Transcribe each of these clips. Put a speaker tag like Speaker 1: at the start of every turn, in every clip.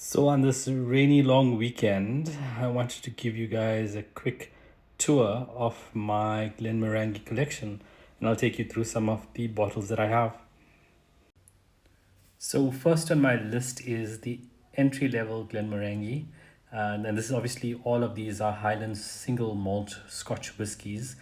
Speaker 1: So, on this rainy long weekend, I wanted to give you guys a quick tour of my Glenmorangie collection, and I'll take you through some of the bottles that I have. So, first on my list is the entry level Glenmorangie, and this is obviously all of these are Highlands single malt Scotch whiskies.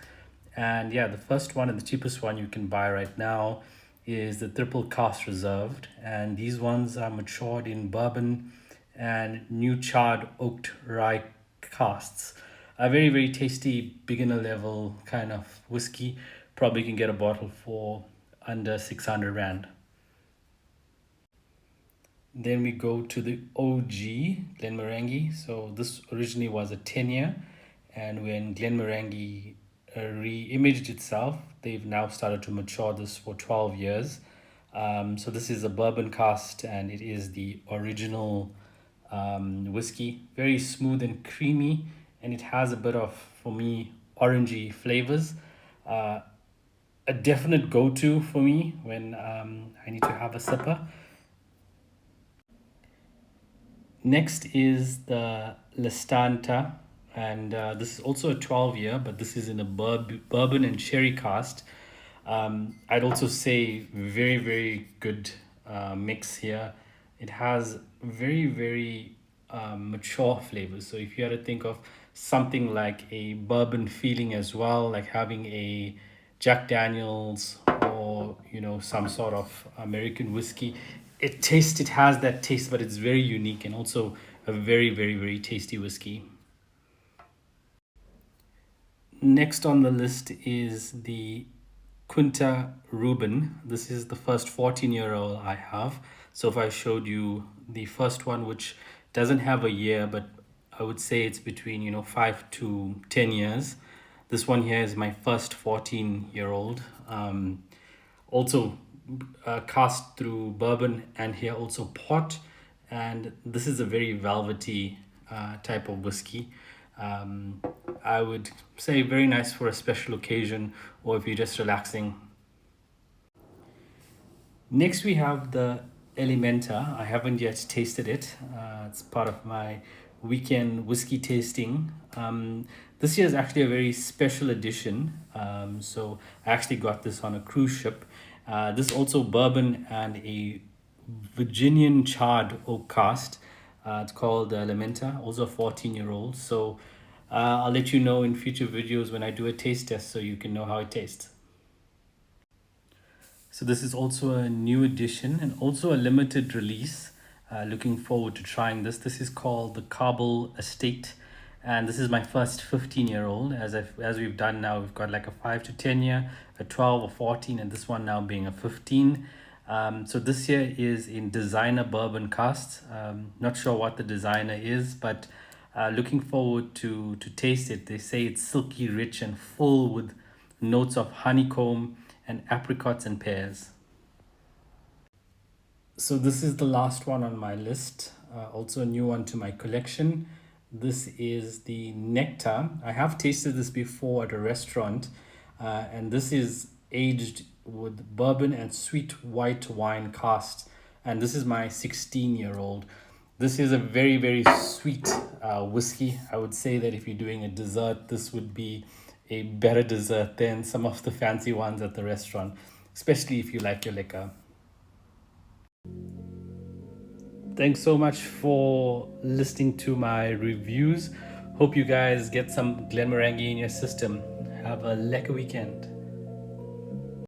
Speaker 1: And yeah, the first one and the cheapest one you can buy right now is the triple cask reserved, and these ones are matured in bourbon and new charred oaked rye casks. A very very tasty beginner level kind of whiskey. Probably can get a bottle for under 600 rand. Then we go to the OG Glenmorangie. So this originally was a 10-year, and when Glenmorangie re-imaged itself, they've now started to mature this for 12 years. So this is a bourbon cast, and it is the original whiskey. Very smooth and creamy, and it has a bit of, for me, orangey flavors. Uh, a definite go-to for me when I need to have a sipper. Next is the Lestanta, and this is also a 12-year, but this is in a bourbon and sherry cast. I'd also say very, very good mix here. It has very, very mature flavors. So if you had to think of something like a bourbon feeling as well, like having a Jack Daniels or some sort of American whiskey, it has that taste, but it's very unique and also a very very very tasty whiskey. Next on the list is the Quinta Ruben. This is the first 14-year-old I have. So if I showed you the first one, which doesn't have a year, but I would say it's between 5 to 10 years. This one here is my first 14-year-old. Also cast through bourbon and here also port, and this is a very velvety type of whiskey. um, I would say very nice for a special occasion or if you're just relaxing. Next we have the Elementa. I haven't yet tasted it. It's part of my weekend whiskey tasting. This year is actually a very special edition. So I actually got this on a cruise ship. This also bourbon and a Virginian charred oak cast. It's called Elementa, also a 14-year-old. So I'll let you know in future videos when I do a taste test so you can know how it tastes. So this is also a new edition and also a limited release. Looking forward to trying this. This is called the Kabul Estate, and this is my first 15-year-old. As we've done now, we've got like a 5 to 10 year, a 12 or 14, and this one now being a 15. So this year is in designer bourbon cast. Not sure what the designer is, but looking forward to taste it. They say it's silky rich and full with notes of honeycomb and apricots and pears. So this is the last one on my list. Also a new one to my collection. This is the Nectar. I have tasted this before at a restaurant, and this is aged with bourbon and sweet white wine cast. And this is my 16-year-old. This is a very, very sweet whiskey. I would say that if you're doing a dessert, this would be a better dessert than some of the fancy ones at the restaurant, especially if you like your liquor. Thanks so much for listening to my reviews. Hope you guys get some Glenmorangie in your system. Have a lekker weekend.